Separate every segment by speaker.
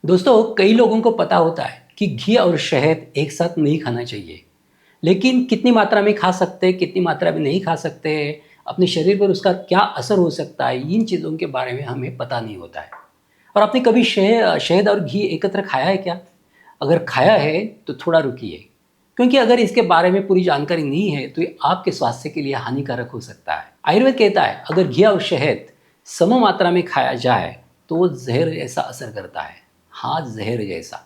Speaker 1: दोस्तों, कई लोगों को पता होता है कि घी और शहद एक साथ नहीं खाना चाहिए। लेकिन कितनी मात्रा में खा सकते हैं, कितनी मात्रा में नहीं खा सकते हैं, अपने शरीर पर उसका क्या असर हो सकता है, इन चीज़ों के बारे में हमें पता नहीं होता है। और आपने कभी शहद और घी एकत्र खाया है क्या? अगर खाया है तो थोड़ा रुकिए, क्योंकि अगर इसके बारे में पूरी जानकारी नहीं है तो ये आपके स्वास्थ्य के लिए हानिकारक हो सकता है। आयुर्वेद कहता है अगर घी और शहद सम मात्रा में खाया जाए तो वो जहर जैसा असर करता है। हाँ, जहर जैसा।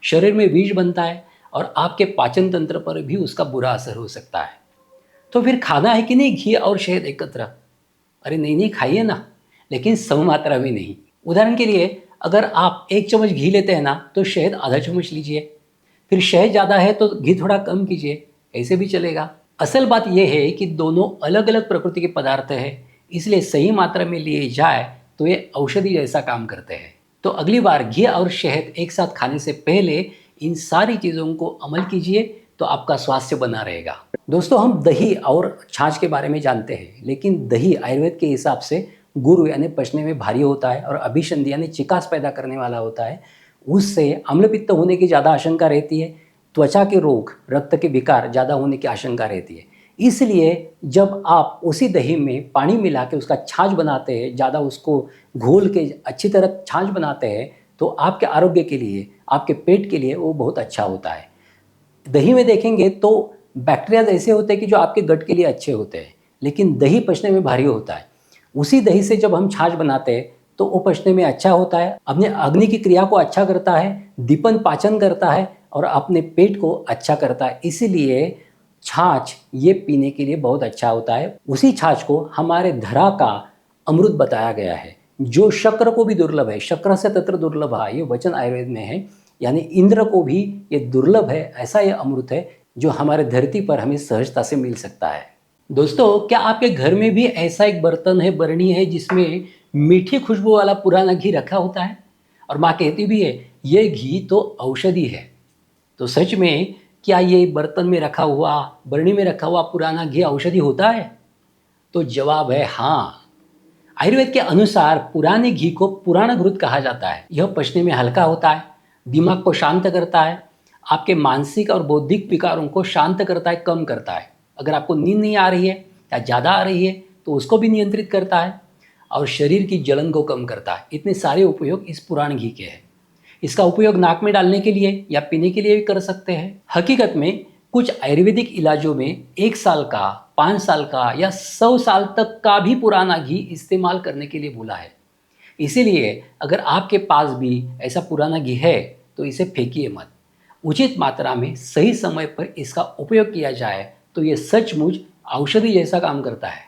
Speaker 1: शरीर में विष बनता है और आपके पाचन तंत्र पर भी उसका बुरा असर हो सकता है। तो फिर खाना है कि नहीं घी और शहद एकत्र? अरे नहीं नहीं, खाइए ना, लेकिन सम मात्रा में नहीं। उदाहरण के लिए, अगर आप 1 चम्मच घी लेते हैं ना तो शहद आधा चम्मच लीजिए। फिर शहद ज़्यादा है तो घी थोड़ा कम कीजिए, ऐसे भी चलेगा। असल बात यह है कि दोनों अलग अलग प्रकृति के पदार्थ हैं, इसलिए सही मात्रा में लिए जाए तो ये औषधि जैसा काम करते हैं। तो अगली बार घी और शहद एक साथ खाने से पहले इन सारी चीज़ों को अमल कीजिए, तो आपका स्वास्थ्य बना रहेगा। दोस्तों, हम दही और छाछ के बारे में जानते हैं, लेकिन दही आयुर्वेद के हिसाब से गुरु यानी पचने में भारी होता है और अभिसंधि यानी चिकास पैदा करने वाला होता है। उससे अम्लपित्त होने की ज़्यादा आशंका रहती है, त्वचा के रोग, रक्त के विकार ज़्यादा होने की आशंका रहती है। इसलिए जब आप उसी दही में पानी मिला के उसका छाछ बनाते हैं, ज़्यादा उसको घोल के अच्छी तरह छाछ बनाते हैं, तो आपके आरोग्य के लिए, आपके पेट के लिए वो बहुत अच्छा होता है। दही में देखेंगे तो बैक्टीरिया ऐसे होते हैं कि जो आपके गट के लिए अच्छे होते हैं, लेकिन दही पचने में भारी होता है। उसी दही से जब हम छाछ बनाते हैं तो वो पचने में अच्छा होता है, अपने अग्नि की क्रिया को अच्छा करता है, दीपन पाचन करता है और अपने पेट को अच्छा करता है। इसीलिए छाछ ये पीने के लिए बहुत अच्छा होता है। उसी छाछ को हमारे धरा का अमृत बताया गया है, जो शक्र को भी दुर्लभ है। शक्र से तत्र दुर्लभ है, ये वचन आयुर्वेद में है। यानी इंद्र को भी ये दुर्लभ है, ऐसा ये अमृत है जो हमारे धरती पर हमें सहजता से मिल सकता है। दोस्तों, क्या आपके घर में भी ऐसा एक बर्तन है, बरनी है, जिसमें मीठी खुशबू वाला पुराना घी रखा होता है? और माँ कहती भी है ये घी तो औषधि है। तो सच में क्या ये बर्तन में रखा हुआ, बरनी में रखा हुआ पुराना घी औषधि होता है? तो जवाब है हाँ। आयुर्वेद के अनुसार पुराने घी को पुराण घृत कहा जाता है। यह पचने में हल्का होता है, दिमाग को शांत करता है, आपके मानसिक और बौद्धिक विकारों को शांत करता है, कम करता है। अगर आपको नींद नहीं आ रही है या ज़्यादा आ रही है तो उसको भी नियंत्रित करता है और शरीर की जलन को कम करता है। इतने सारे उपयोग इस पुराण घी के हैं। इसका उपयोग नाक में डालने के लिए या पीने के लिए भी कर सकते हैं। हकीकत में कुछ आयुर्वेदिक इलाजों में 1 साल का, 5 साल का या 100 साल तक का भी पुराना घी इस्तेमाल करने के लिए बोला है। इसीलिए अगर आपके पास भी ऐसा पुराना घी है तो इसे फेंकिए मत। उचित मात्रा में सही समय पर इसका उपयोग किया जाए तो ये सचमुच औषधि जैसा काम करता है।